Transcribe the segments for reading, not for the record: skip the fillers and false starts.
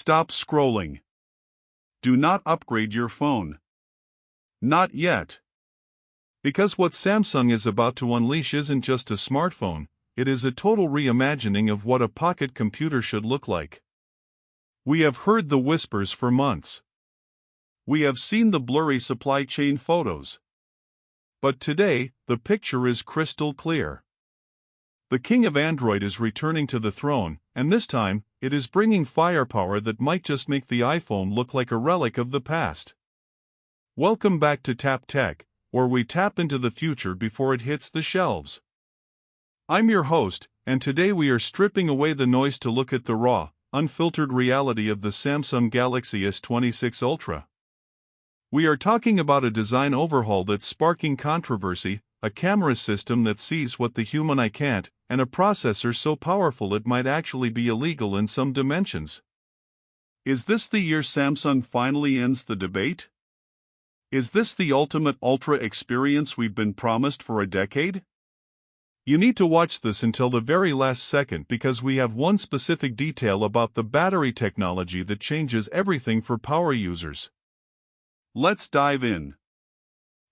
Stop scrolling. Do not upgrade your phone. Not yet. Because what Samsung is about to unleash isn't just a smartphone, it is a total reimagining of what a pocket computer should look like. We have heard the whispers for months. We have seen the blurry supply chain photos. But today, the picture is crystal clear. The king of Android is returning to the throne, and this time, it is bringing firepower that might just make the iPhone look like a relic of the past. Welcome back to Tap Tech, where we tap into the future before it hits the shelves. I'm your host, and today we are stripping away the noise to look at the raw, unfiltered reality of the Samsung Galaxy S26 Ultra. We are talking about a design overhaul that's sparking controversy, a camera system that sees what the human eye can't, and a processor so powerful it might actually be illegal in some dimensions. Is this the year Samsung finally ends the debate? Is this the ultimate Ultra experience we've been promised for a decade? You need to watch this until the very last second because we have one specific detail about the battery technology that changes everything for power users. Let's dive in.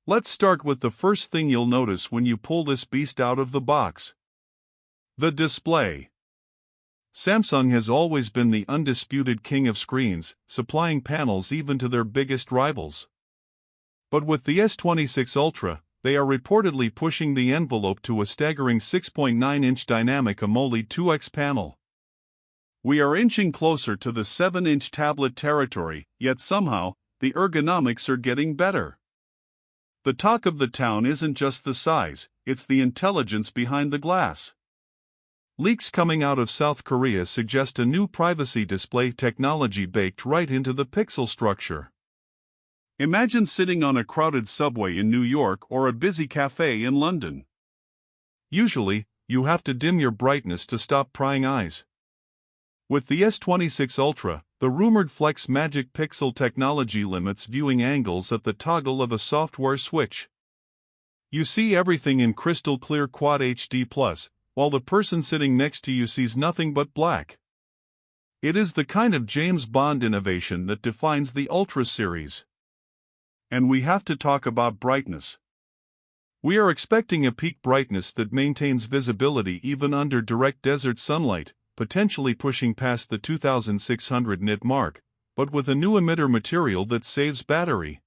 Let's start with the first thing you'll notice when you pull this beast out of the box. The display. Samsung has always been the undisputed king of screens, supplying panels even to their biggest rivals. But with the S26 Ultra, they are reportedly pushing the envelope to a staggering 6.9-inch Dynamic AMOLED 2X panel. We are inching closer to the 7-inch tablet territory, yet somehow, the ergonomics are getting better. The talk of the town isn't just the size, it's the intelligence behind the glass. Leaks coming out of South Korea suggest a new privacy display technology baked right into the pixel structure. Imagine sitting on a crowded subway in New York or a busy cafe in London. Usually, you have to dim your brightness to stop prying eyes. With the S26 Ultra, the rumored Flex Magic Pixel technology limits viewing angles at the toggle of a software switch. You see everything in crystal clear Quad HD+, while the person sitting next to you sees nothing but black. It is the kind of James Bond innovation that defines the Ultra series. And we have to talk about brightness. We are expecting a peak brightness that maintains visibility even under direct desert sunlight, potentially pushing past the 2600 nit mark, but with a new emitter material that saves battery.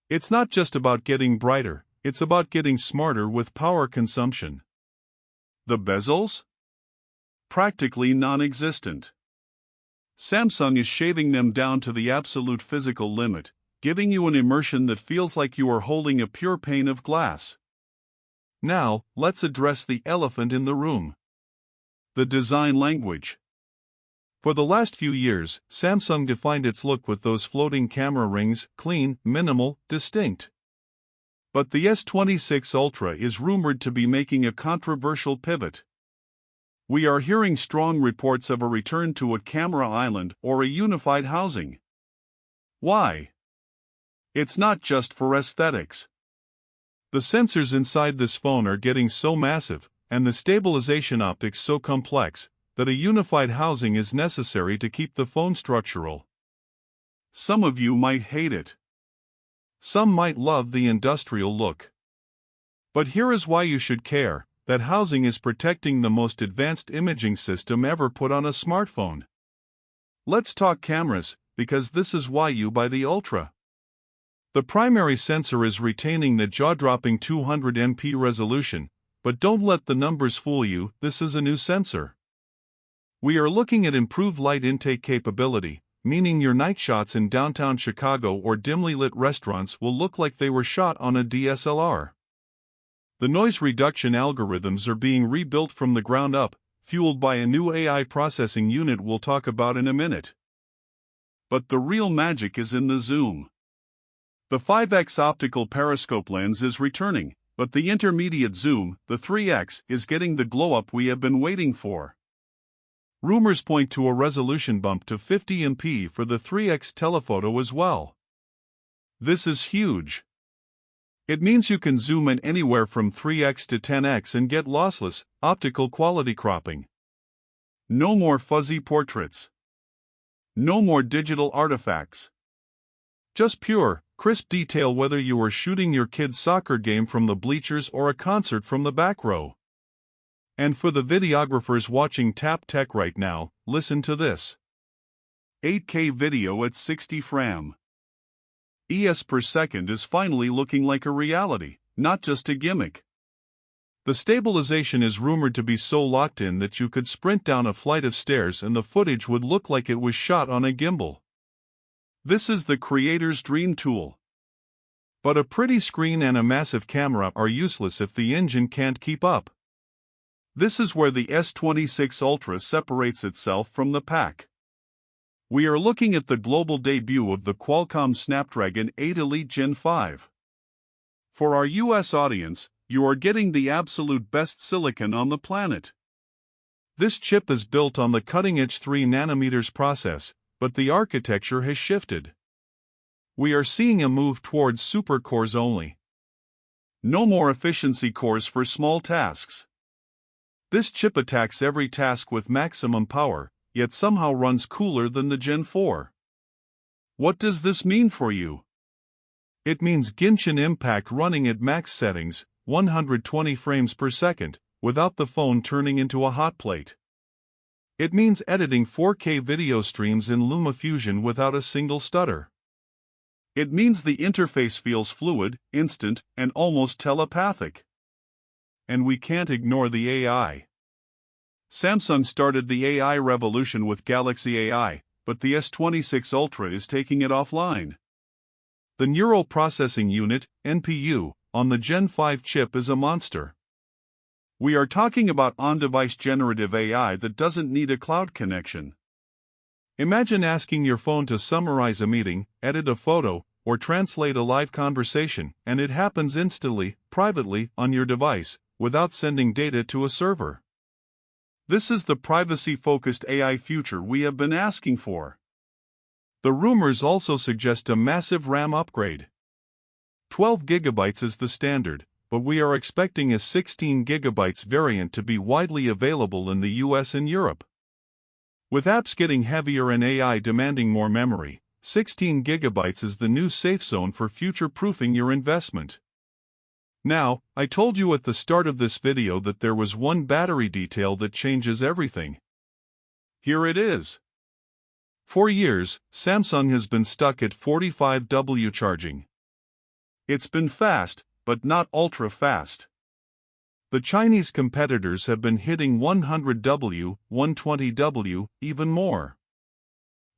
It's not just about getting brighter, it's about getting smarter with power consumption. The bezels? Practically non-existent. Samsung is shaving them down to the absolute physical limit, giving you an immersion that feels like you are holding a pure pane of glass. Now, let's address the elephant in the room. The design language. For the last few years, Samsung defined its look with those floating camera rings, clean, minimal, distinct. But the S26 Ultra is rumored to be making a controversial pivot. We are hearing strong reports of a return to a camera island or a unified housing. Why? It's not just for aesthetics. The sensors inside this phone are getting so massive, and the stabilization optics so complex, that a unified housing is necessary to keep the phone structural. Some of you might hate it. Some might love the industrial look. But here is why you should care: that housing is protecting the most advanced imaging system ever put on a smartphone. Let's talk cameras, because this is why you buy the Ultra. The primary sensor is retaining the jaw-dropping 200MP resolution, but don't let the numbers fool you, this is a new sensor. We are looking at improved light intake capability, meaning your night shots in downtown Chicago or dimly lit restaurants will look like they were shot on a DSLR. The noise reduction algorithms are being rebuilt from the ground up, fueled by a new AI processing unit we'll talk about in a minute. But the real magic is in the zoom. The 5x optical periscope lens is returning, but the intermediate zoom, the 3x, is getting the glow-up we have been waiting for. Rumors point to a resolution bump to 50MP for the 3x telephoto as well. This is huge. It means you can zoom in anywhere from 3x to 10x and get lossless, optical quality cropping. No more fuzzy portraits. No more digital artifacts. Just pure, crisp detail whether you are shooting your kid's soccer game from the bleachers or a concert from the back row. And for the videographers watching Tap Tech right now, listen to this. 8K video at 60 frame. ES per second is finally looking like a reality, not just a gimmick. The stabilization is rumored to be so locked in that you could sprint down a flight of stairs and the footage would look like it was shot on a gimbal. This is the creator's dream tool. But a pretty screen and a massive camera are useless if the engine can't keep up. This is where the S26 Ultra separates itself from the pack. We are looking at the global debut of the Qualcomm Snapdragon 8 Elite Gen 5. For our US audience, you are getting the absolute best silicon on the planet. This chip is built on the cutting-edge 3nm process, but the architecture has shifted. We are seeing a move towards supercores only. No more efficiency cores for small tasks. This chip attacks every task with maximum power, yet somehow runs cooler than the Gen 4. What does this mean for you? It means Genshin Impact running at max settings, 120 frames per second, without the phone turning into a hot plate. It means editing 4K video streams in LumaFusion without a single stutter. It means the interface feels fluid, instant, and almost telepathic. And we can't ignore the AI. Samsung started the AI revolution with Galaxy AI, but the S26 Ultra is taking it offline. The Neural Processing Unit, NPU, on the Gen 5 chip is a monster. We are talking about on-device generative AI that doesn't need a cloud connection. Imagine asking your phone to summarize a meeting, edit a photo, or translate a live conversation, and it happens instantly, privately, on your device, without sending data to a server. This is the privacy-focused AI future we have been asking for. The rumors also suggest a massive RAM upgrade. 12 GB is the standard, but we are expecting a 16 GB variant to be widely available in the US and Europe. With apps getting heavier and AI demanding more memory, 16 GB is the new safe zone for future-proofing your investment. Now, I told you at the start of this video that there was one battery detail that changes everything. Here it is. For years, Samsung has been stuck at 45W charging. It's been fast, but not ultra-fast. The Chinese competitors have been hitting 100W, 120W, even more.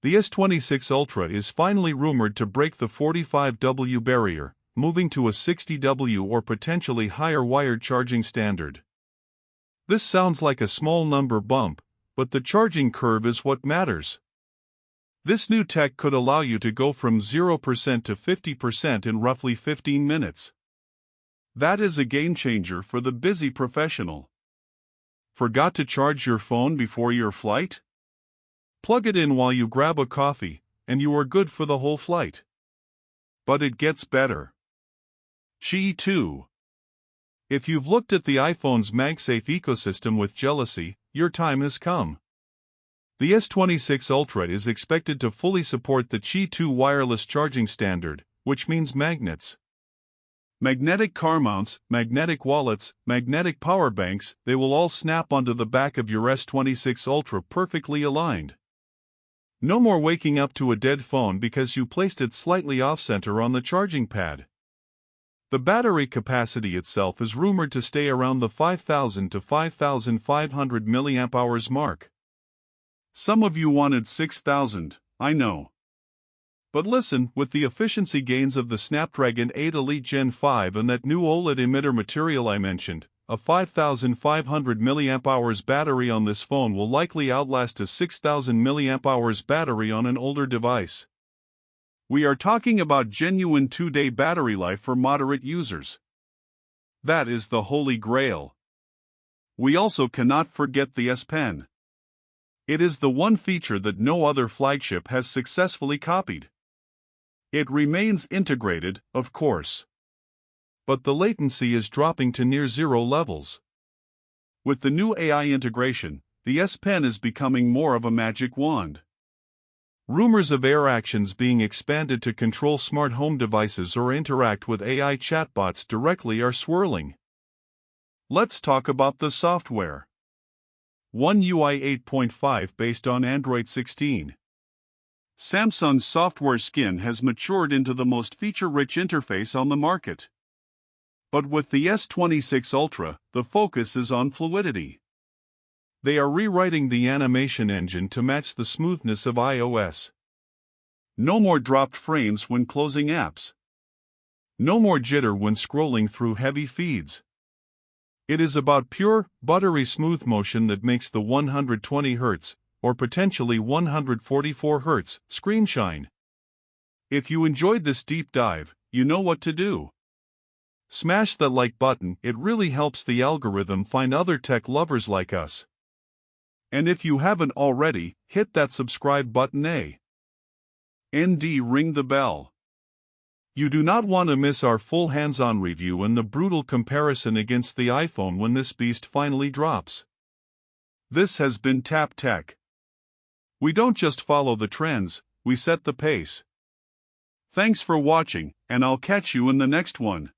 The S26 Ultra is finally rumored to break the 45W barrier, moving to a 60W or potentially higher wired charging standard. This sounds like a small number bump, but the charging curve is what matters. This new tech could allow you to go from 0% to 50% in roughly 15 minutes. That is a game changer for the busy professional. Forgot to charge your phone before your flight? Plug it in while you grab a coffee, and you are good for the whole flight. But it gets better. Qi2. If you've looked at the iPhone's MagSafe ecosystem with jealousy, your time has come. The S26 Ultra is expected to fully support the Qi2 wireless charging standard, which means magnets. Magnetic car mounts, magnetic wallets, magnetic power banks, they will all snap onto the back of your S26 Ultra perfectly aligned. No more waking up to a dead phone because you placed it slightly off-center on the charging pad. The battery capacity itself is rumored to stay around the 5,000 to 5,500 mAh mark. Some of you wanted 6,000, I know. But listen, with the efficiency gains of the Snapdragon 8 Elite Gen 5 and that new OLED emitter material I mentioned, a 5,500 mAh battery on this phone will likely outlast a 6,000 mAh battery on an older device. We are talking about genuine 2-day battery life for moderate users. That is the holy grail. We also cannot forget the S Pen. It is the one feature that no other flagship has successfully copied. It remains integrated, of course. But the latency is dropping to near zero levels. With the new AI integration, the S Pen is becoming more of a magic wand. Rumors of Air Actions being expanded to control smart home devices or interact with AI chatbots directly are swirling. Let's talk about the software. One UI 8.5 based on Android 16. Samsung's software skin has matured into the most feature-rich interface on the market. But with the S26 Ultra, the focus is on fluidity. They are rewriting the animation engine to match the smoothness of iOS. No more dropped frames when closing apps. No more jitter when scrolling through heavy feeds. It is about pure, buttery smooth motion that makes the 120 Hz, or potentially 144 Hz, screen shine. If you enjoyed this deep dive, you know what to do. Smash that like button, it really helps the algorithm find other tech lovers like us. And if you haven't already, hit that subscribe button and ring the bell. You do not want to miss our full hands-on review and the brutal comparison against the iPhone when this beast finally drops. This has been Tap Tech. We don't just follow the trends, we set the pace. Thanks for watching, and I'll catch you in the next one.